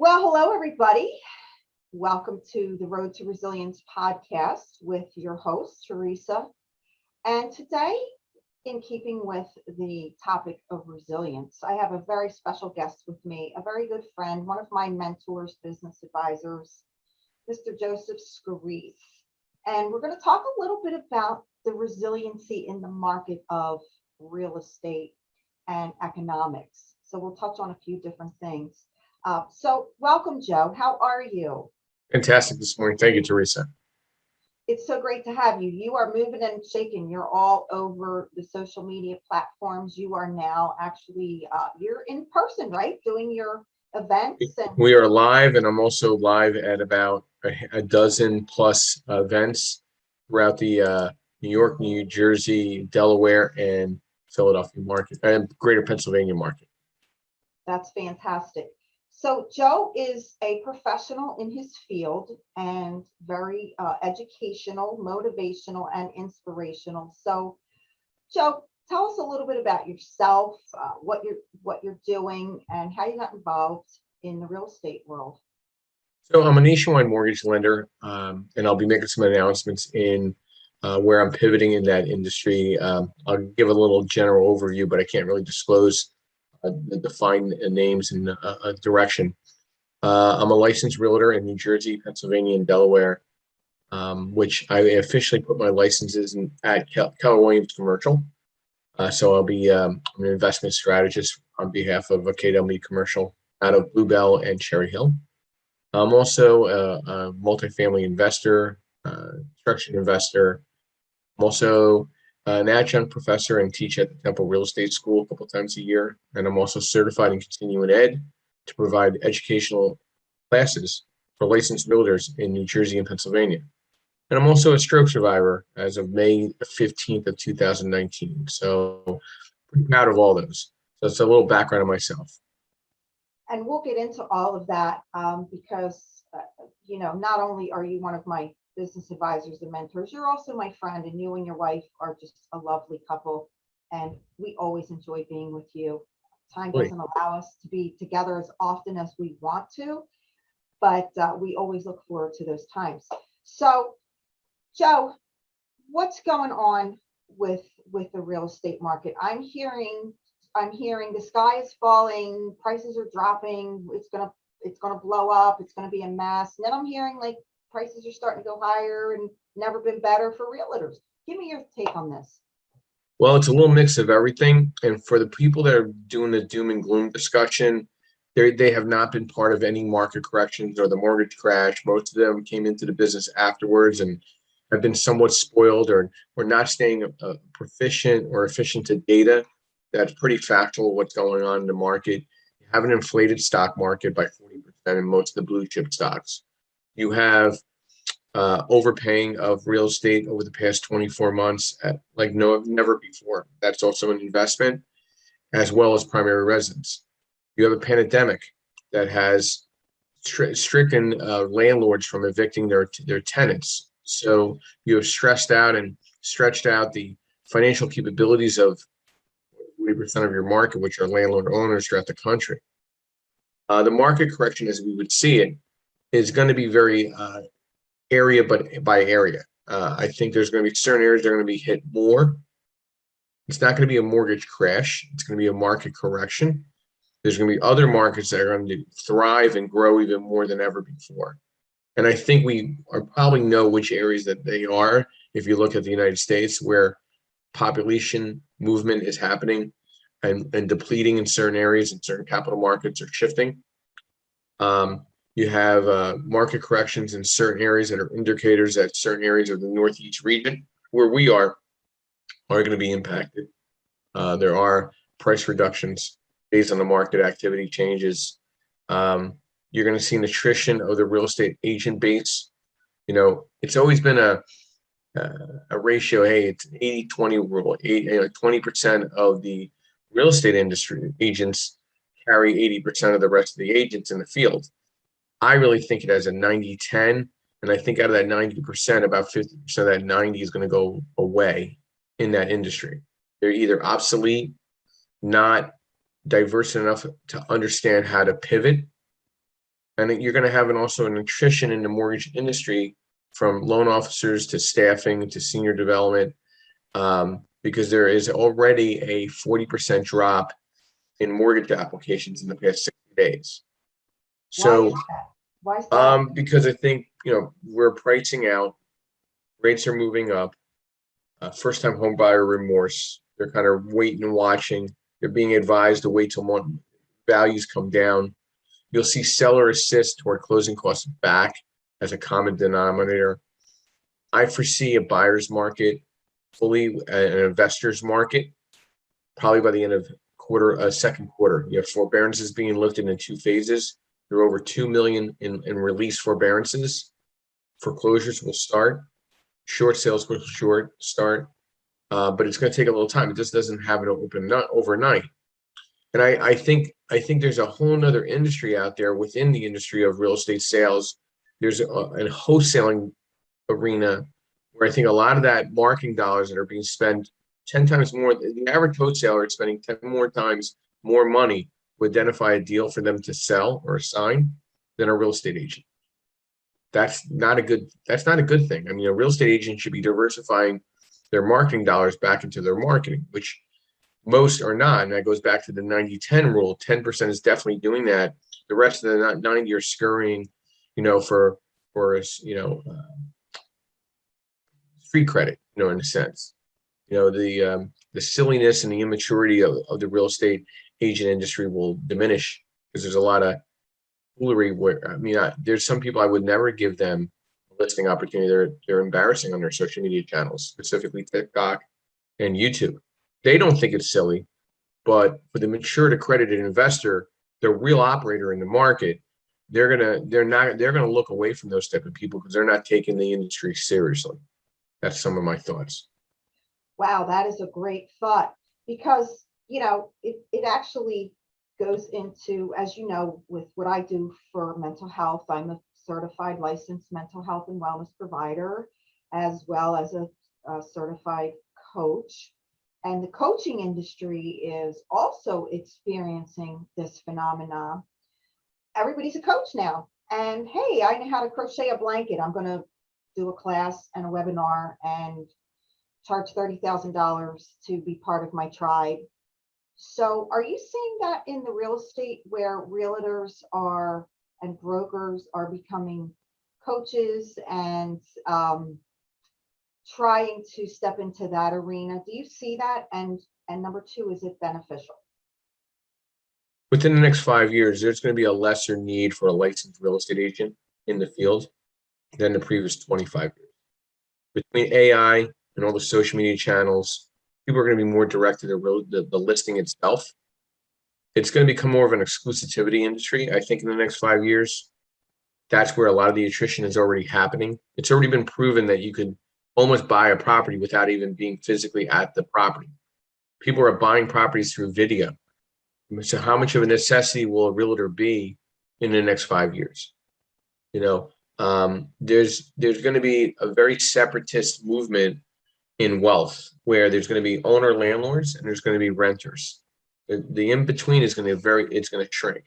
Well, hello, everybody. Welcome to the Road to Resilience podcast with your host, Theresa. And today, in keeping with the topic of resilience, I have a very special guest with me, a very good friend, one of my mentors, business advisors, Mr. Joseph Scorese. And we're going to talk a little bit about the resiliency in the market of real estate and economics. So we'll touch on a few different things. So welcome, Joe. How are you? Fantastic this morning. Thank you, Theresa. It's so great to have you. You are moving and shaking. You're all over the social media platforms. You are now actually, you're in person, right? Doing your events. We are live, and I'm also live at about a dozen plus events throughout the New York, New Jersey, Delaware, and Philadelphia market, and Greater Pennsylvania market. That's fantastic. So Joe is a professional in his field and very educational, motivational, and inspirational. So Joe, tell us a little bit about yourself, what you're doing, and how you got involved in the real estate world. So I'm a nationwide mortgage lender, and I'll be making some announcements in where I'm pivoting in that industry. I'll give a little general overview, but I can't really disclose the defined names and direction. I'm a licensed realtor in New Jersey, Pennsylvania, and Delaware, which I officially put my licenses at Keller Williams Commercial. So I'll be I'm an investment strategist on behalf of a KW Commercial out of Bluebell and Cherry Hill. I'm also a multifamily investor, construction investor. I'm also an adjunct professor and teach at the Temple Real Estate School a couple times a year. And I'm also certified in continuing ed to provide educational classes for licensed realtors in New Jersey and Pennsylvania. And I'm also a stroke survivor as of May 15th of 2019. So pretty proud of all those. So it's a little background on myself. And we'll get into all of that because, not only are you one of my business advisors and mentors, you're also my friend, and you and your wife are just a lovely couple. And we always enjoy being with you. Time doesn't allow us to be together as often as we want to, but we always look forward to those times. So, Joe, what's going on with the real estate market? I'm hearing the sky is falling, prices are dropping, it's gonna blow up, it's gonna be a mess. And then I'm hearing like prices are starting to go higher and never been better for realtors. Give me your take on this. Well, it's a little mix of everything. And for the people that are doing the doom and gloom discussion, they have not been part of any market corrections or the mortgage crash. Most of them came into the business afterwards and have been somewhat spoiled or not staying proficient or efficient to data. That's pretty factual what's going on in the market. You have an inflated stock market by 40% in most of the blue chip stocks. You have overpaying of real estate over the past 24 months at never before. That's also an investment as well as primary residence. You have a pandemic that has stricken landlords from evicting their tenants. So you have stressed out and stretched out the financial capabilities of 40% of your market, which are landlord owners throughout the country. The market correction, as we would see it, is going to be very area by area. I think there's going to be certain areas that are going to be hit more. It's not going to be a mortgage crash. It's going to be a market correction. There's going to be other markets that are going to thrive and grow even more than ever before. And I think we probably know which areas that they are. If you look at the United States, where population movement is happening and depleting in certain areas, and certain capital markets are shifting. You have market corrections in certain areas that are indicators that certain areas of the Northeast region, where we are going to be impacted. There are price reductions based on the market activity changes. You're going to see an attrition of the real estate agent base. It's always been a ratio. Hey, it's 80-20 rule. 20% of the real estate industry agents carry 80% of the rest of the agents in the field. I really think it as a 90-10, and I think out of that 90%, about 50% of that 90 is going to go away in that industry. They're either obsolete, not diverse enough to understand how to pivot, And then you're going to have also an attrition in the mortgage industry from loan officers to staffing to senior development, because there is already a 40% drop in mortgage applications in the past 60 days. Why is So, that? Why is that? because I think, we're pricing out, rates are moving up, first-time home buyer remorse. They're kind of waiting and watching. They're being advised to wait till values come down. You'll see seller assist toward closing costs back as a common denominator. I foresee a buyer's market, fully an investor's market, probably by the end of second quarter. You have forbearances being lifted in 2 phases. There are over 2 million in release forbearances. Foreclosures will start. Short sales will start. But it's going to take a little time. It just doesn't have it open overnight. And I think there's a whole nother industry out there within the industry of real estate sales. There's a wholesaling arena where I think a lot of that marketing dollars that are being spent 10 times more. The average wholesaler is spending 10 more times more money to identify a deal for them to sell or assign than a real estate agent. That's not a good thing. I mean, a real estate agent should be diversifying their marketing dollars back into their marketing, which most are not. And that goes back to the 90-10 rule. 10% is definitely doing that. The rest of the 90 are scurrying, for free credit, in a sense. The silliness and the immaturity of the real estate agent industry will diminish because there's a lot of foolery where, there's some people I would never give them a listing opportunity. They're embarrassing on their social media channels, specifically TikTok and YouTube. They don't think it's silly, but for the mature accredited investor, the real operator in the market, they're gonna look away from those type of people because they're not taking the industry seriously. That's some of my thoughts. Wow, that is a great thought because, it actually goes into, as you know, with what I do for mental health. I'm a certified licensed mental health and wellness provider, as well as a certified coach. And the coaching industry is also experiencing this phenomenon. Everybody's a coach now. And hey, I know how to crochet a blanket. I'm going to do a class and a webinar and charge $30,000 to be part of my tribe. So are you seeing that in the real estate where realtors and brokers are becoming coaches and trying to step into that arena? Do you see that? And number two, is it beneficial? Within the next 5 years, there's going to be a lesser need for a licensed real estate agent in the field than the previous 25 years. Between AI and all the social media channels, people are going to be more directed to the listing itself. It's going to become more of an exclusivity industry, I think, in the next 5 years. That's where a lot of the attrition is already happening. It's already been proven that you could almost buy a property without even being physically at the property. People are buying properties through video. So how much of a necessity will a realtor be in the next 5 years? There's going to be a very separatist movement in wealth where there's going to be owner landlords and there's going to be renters. The in between is going to it's going to shrink.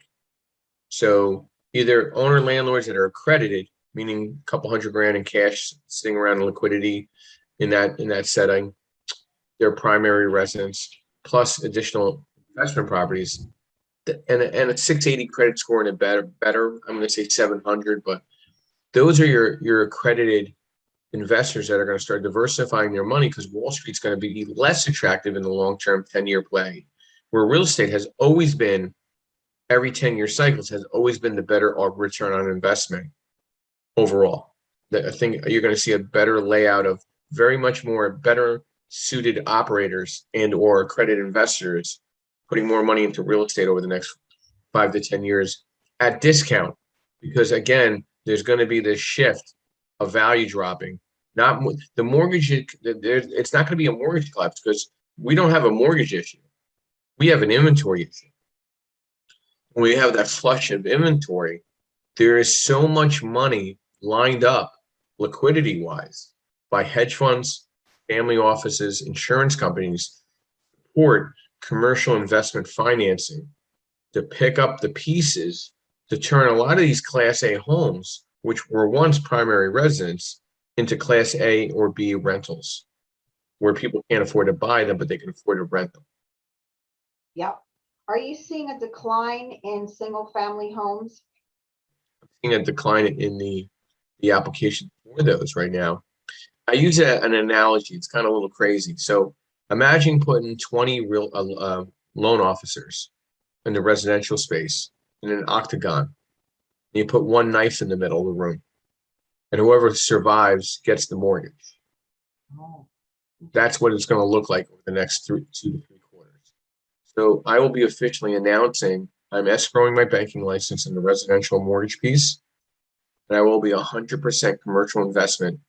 So either owner landlords that are accredited, meaning a couple $100,000 in cash sitting around in liquidity in that setting, their primary residence plus additional investment properties, and a 680 credit score and a better. I'm going to say 700, but those are your accredited investors that are going to start diversifying their money because Wall Street's going to be less attractive in the long-term 10-year play, where real estate has always been, every 10-year cycles has always been the better return on investment overall. I think you're going to see a better layout of very much more better suited operators and or accredited investors putting more money into real estate over the next 5 to 10 years at discount, because again, there's going to be this shift of value dropping. Not the mortgage. It's not going to be a mortgage collapse because we don't have a mortgage issue. We have an inventory issue. When we have that flush of inventory, there is so much money lined up liquidity wise by hedge funds, family offices, insurance companies, support commercial investment financing to pick up the pieces to turn a lot of these Class A homes, which were once primary residence, into Class A or B rentals, where people can't afford to buy them, but they can afford to rent them. Yep. Are you seeing a decline in single family homes? Seeing a decline in the application for those right now. I use an analogy. It's kind of a little crazy. So imagine putting 20 real loan officers in the residential space in an octagon. And you put one knife in the middle of the room, and whoever survives gets the mortgage. Oh, That's what it's going to look like over the next 2 to 3 quarters. So I will be officially announcing I'm escrowing my banking license in the residential mortgage piece, and I will be 100% commercial investment,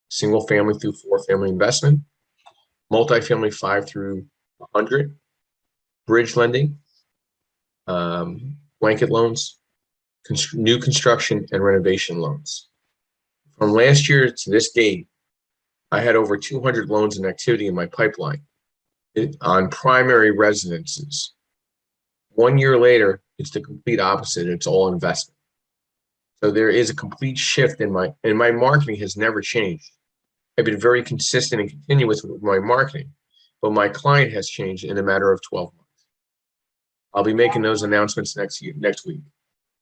single family through 4 family investment, multifamily 5 through 100, bridge lending, blanket loans, new construction, and renovation loans. From last year to this date, I had over 200 loans in activity in my pipeline on primary residences. 1 year later, it's the complete opposite. It's all investment. So there is a complete shift in my marketing has never changed. I've been very consistent and continuous with my marketing, but my client has changed in a matter of 12 months. I'll be making those announcements next week.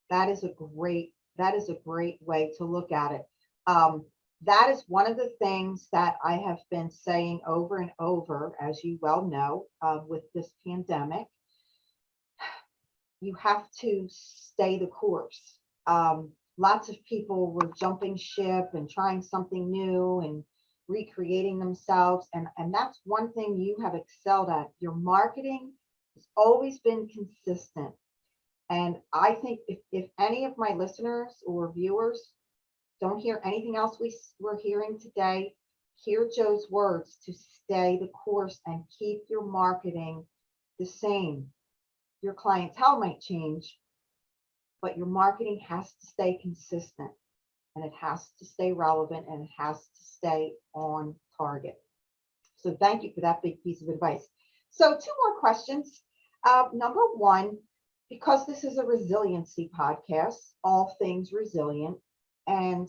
that is a great way to look at it. That is one of the things that I have been saying over and over, as you well know, with this pandemic. You have to stay the course. Lots of people were jumping ship and trying something new and recreating themselves. And that's one thing you have excelled at. Your marketing has always been consistent. And I think if any of my listeners or viewers don't hear anything else we're hearing today, hear Joe's words to stay the course and keep your marketing the same. Your clientele might change, but your marketing has to stay consistent, and it has to stay relevant, and it has to stay on target. So thank you for that big piece of advice. So 2 more questions. Number 1, because this is a resiliency podcast, all things resilient, and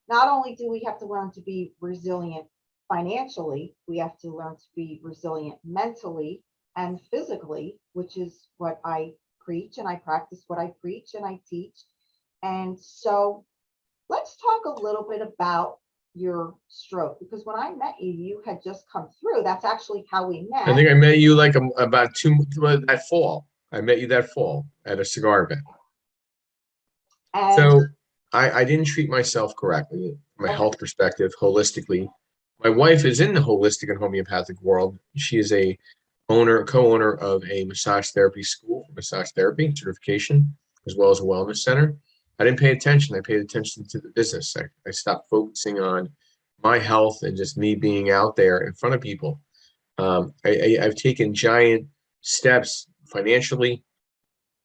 not only do we have to learn to be resilient financially, we have to learn to be resilient mentally and physically, which is what I preach, and I practice what I preach and I teach. And so let's talk a little bit about your stroke, because when I met you, you had just come through. That's actually how we met. I think I met you like about that fall. I met you that fall at a cigar event. And So I didn't treat myself correctly from a health perspective, holistically. My wife is in the holistic and homeopathic world. She is a co-owner of a massage therapy school, massage therapy certification, as well as a wellness center. I didn't pay attention. I paid attention to the business. I stopped focusing on my health and just me being out there in front of people. I've taken giant steps financially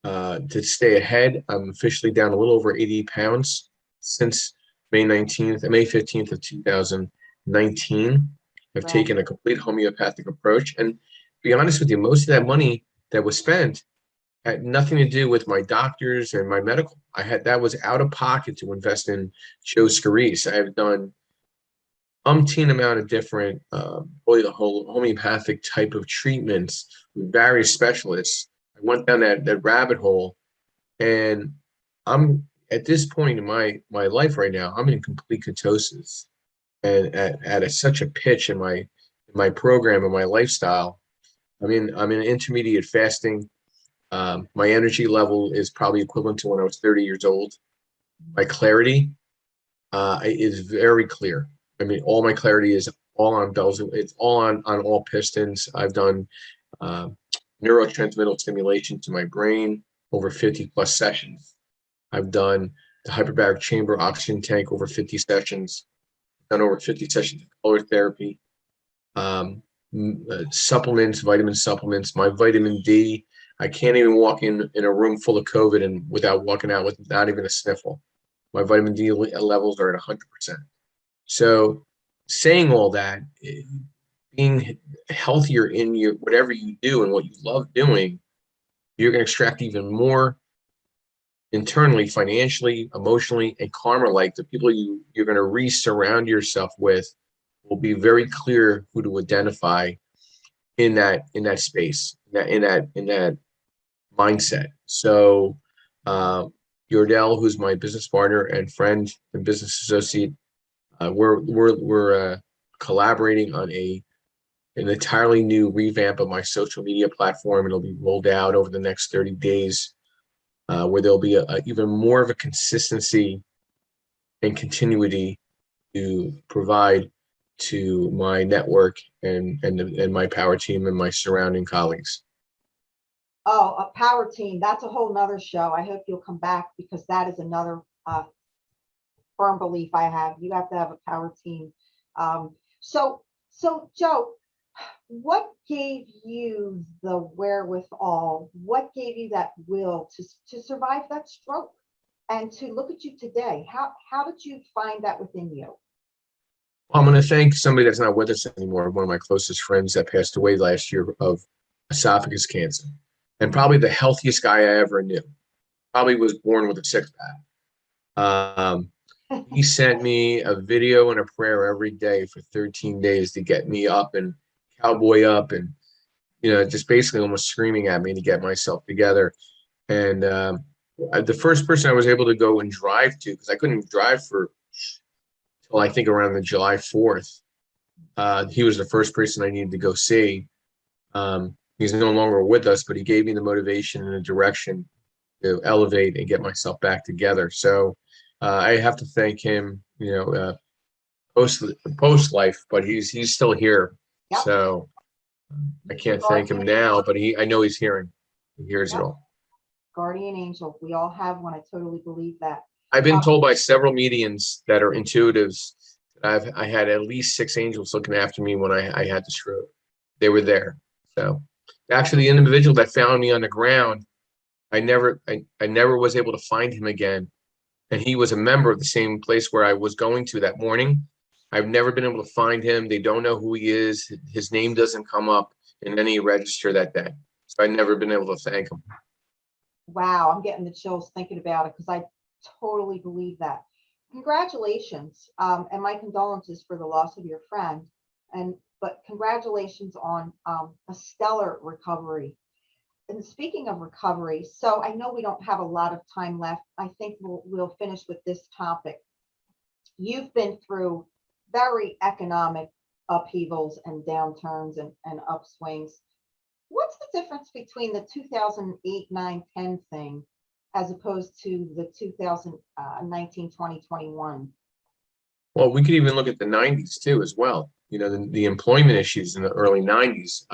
to stay ahead. I'm officially down a little over 80 pounds since May 15th of 2019. I've taken a complete homeopathic approach. And to be honest with you, most of that money that was spent had nothing to do with my doctors and my medical. That was out of pocket to invest in Joseph Scorese. I've done umpteen amount of different the whole homeopathic type of treatments with various specialists. I went down that rabbit hole, and I'm at this point in my life right now, I'm in complete ketosis, and at such a pitch in my program and my lifestyle. I'm in intermediate fasting. My energy level is probably equivalent to when I was 30 years old. My clarity is very clear. I mean, all my clarity is all on bells. It's all on all pistons. I've done neurotransmittal stimulation to my brain over 50 plus sessions. I've done the hyperbaric chamber oxygen tank over 50 sessions. Done over 50 sessions of color therapy. Supplements, vitamin supplements. My vitamin D. I can't even walk in a room full of COVID and without walking out with not even a sniffle. My vitamin D levels are at 100%. So saying all that, being healthier in your whatever you do and what you love doing, you're going to extract even more internally, financially, emotionally, and karma-like, the people you're going to re-surround yourself with will be very clear who to identify in that space, in that mindset. So, Yordell, who's my business partner and friend and business associate, we're collaborating on an entirely new revamp of my social media platform. It'll be rolled out over the next 30 days, where there'll be even more of a consistency and continuity to provide to my network and my power team and my surrounding colleagues. Oh, a power team. That's a whole nother show. I hope you'll come back because that is another firm belief I have. You have to have a power team. So Joe, what gave you the wherewithal? What gave you that will to survive that stroke and to look at you today? How did you find that within you? I'm going to thank somebody that's not with us anymore, one of my closest friends that passed away last year of esophagus cancer, and probably the healthiest guy I ever knew. Probably was born with a six-pack. He sent me a video and a prayer every day for 13 days to get me up and cowboy up and, just basically almost screaming at me to get myself together. And the first person I was able to go and drive to, because I couldn't drive for till I think around the July 4th. He was the first person I needed to go see. He's no longer with us, but he gave me the motivation and the direction to elevate and get myself back together. So I have to thank him, post life, but he's still here. Yep. So I can't thank him now, but I know he's hearing. He hears it all. Guardian angel. We all have one. I totally believe that. I've been told by several mediums that are intuitives that I had at least 6 angels looking after me when I had the stroke. They were there. So actually, the individual that found me on the ground, I never was able to find him again. And he was a member of the same place where I was going to that morning. I've never been able to find him. They don't know who he is. His name doesn't come up in any register that day. So I've never been able to thank him. Wow, I'm getting the chills thinking about it because I totally believe that. Congratulations, and my condolences for the loss of your friend. But congratulations on a stellar recovery. And speaking of recovery, so I know we don't have a lot of time left. I think we'll finish with this topic. You've been through very economic upheavals and downturns and upswings. What's the difference between the 2008, 9, 10 thing as opposed to the 2019, 20, 21? Well, we could even look at the 90s too as well. The employment issues in the early 90s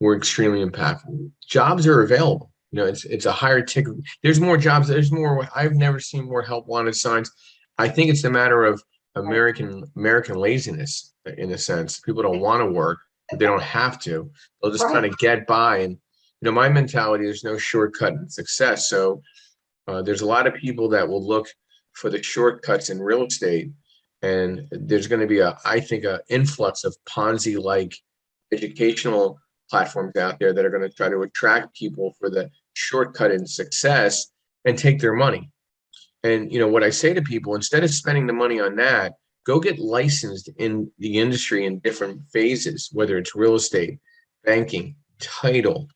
were extremely impactful. Jobs are available. It's a higher ticket. There's more jobs. There's more. I've never seen more help wanted signs. I think it's a matter of American laziness in a sense. People don't want to work, but they don't have to. They'll just kind of get by. And my mentality, there's no shortcut in success. So there's a lot of people that will look for the shortcuts in real estate, and there's going to be I think, an influx of Ponzi-like educational platforms out there that are going to try to attract people for the shortcut in success and take their money. And what I say to people, instead of spending the money on that, go get licensed in the industry in different phases, whether it's real estate, banking, title,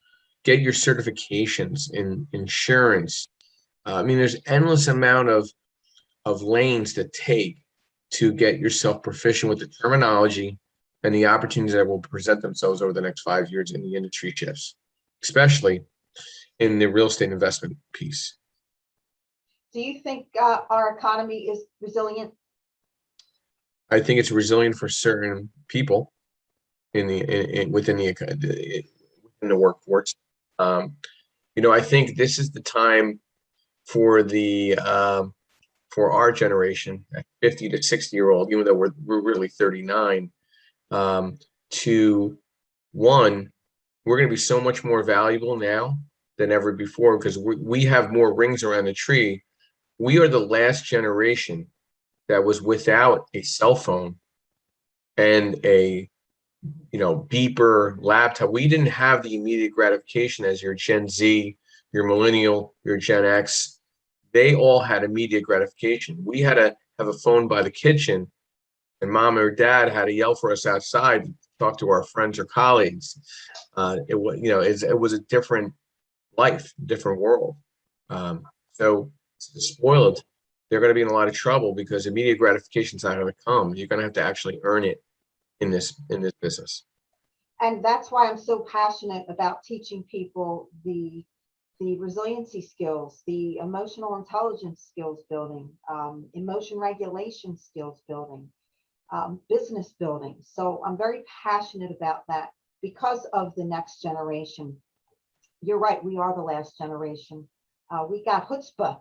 get your certifications in insurance. There's endless amount of lanes to take to get yourself proficient with the terminology and the opportunities that will present themselves over the next 5 years in the industry shifts, especially in the real estate investment piece. Do you think our economy is resilient? I think it's resilient for certain people within the workforce. I think this is the time for for our generation, 50 to 60-year-old, even though we're really 39, to one, we're going to be so much more valuable now than ever before because we have more rings around the tree. We are the last generation that was without a cell phone and a beeper laptop. We didn't have the immediate gratification as your Gen Z, your millennial, your Gen X, they all had immediate gratification. We had to have a phone by the kitchen, and mom or dad had to yell for us outside to talk to our friends or colleagues. It was, it was a different life, different world. So spoiled, they're going to be in a lot of trouble because immediate gratification is not going to come. You're going to have to actually earn it in this business. And that's why I'm so passionate about teaching people the resiliency skills, the emotional intelligence skills building, emotion regulation skills building, business building. So I'm very passionate about that because of the next generation. You're right, we are the last generation. We got chutzpah.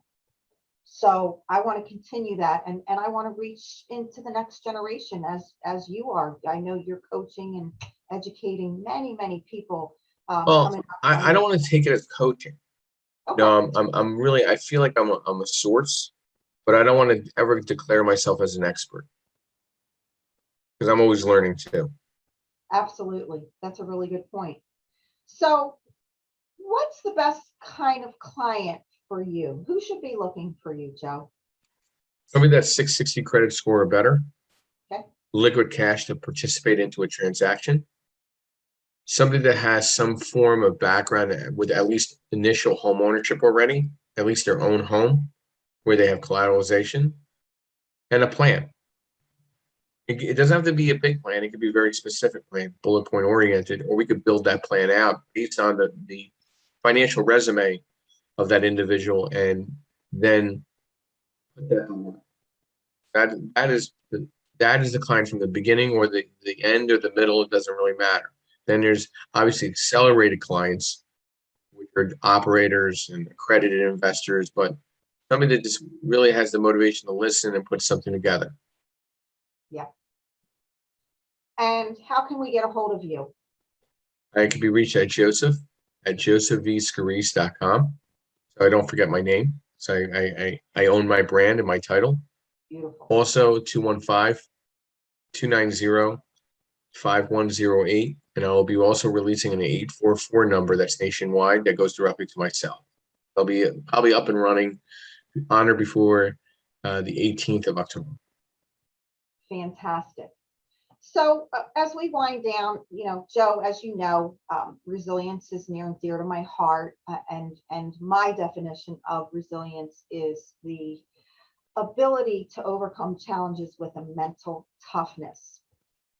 So I want to continue that, and I want to reach into the next generation as you are. I know you're coaching and educating many people. Well, I don't want to take it as coaching. Okay. No, I'm really, I feel like I'm a source, but I don't want to ever declare myself as an expert because I'm always learning too. Absolutely. That's a really good point. So what's the best kind of client for you? Who should be looking for you, Joe? Somebody that's 660 credit score or better, Okay. liquid cash to participate into a transaction, somebody that has some form of background with at least initial home ownership already, at least their own home, where they have collateralization, and a plan. It doesn't have to be a big plan. It could be a very specific plan, bullet point oriented, or we could build that plan out based on the financial resume of that individual, and then that is the client from the beginning or the end or the middle. It doesn't really matter. Then there's obviously accelerated clients, which are operators and accredited investors, but somebody that just really has the motivation to listen and put something together. Yeah. And how can we get a hold of you? I can be reached at josephscorese.com. So I don't forget my name. So I own my brand and my title. Beautiful. Also 215-290-5108. And I will be also releasing an 844 number that's nationwide that goes directly to my cell. I'll be probably up and running on or before the 18th of October. Fantastic. So as we wind down, Joe, as you know, resilience is near and dear to my heart. And my definition of resilience is the ability to overcome challenges with a mental toughness.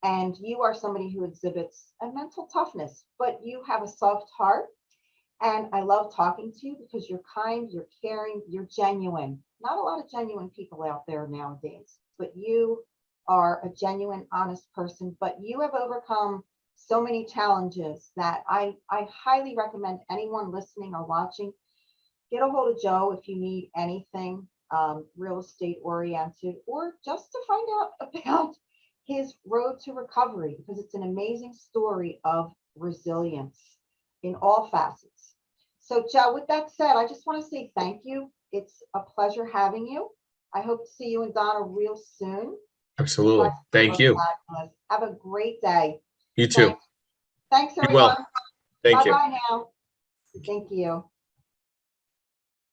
And you are somebody who exhibits a mental toughness, but you have a soft heart. And I love talking to you because you're kind, you're caring, you're genuine. Not a lot of genuine people out there nowadays, but you are a genuine, honest person. But you have overcome so many challenges that I highly recommend anyone listening or watching, get a hold of Joe if you need anything real estate oriented, or just to find out about his road to recovery, because it's an amazing story of resilience in all facets. So Joe, with that said, I just want to say thank you. It's a pleasure having you. I hope to see you and Donna real soon. Absolutely. Thank you. Fabulous. Have a great day. You too. Thanks Be everyone. well. Thank you. Bye-bye now. Thank you.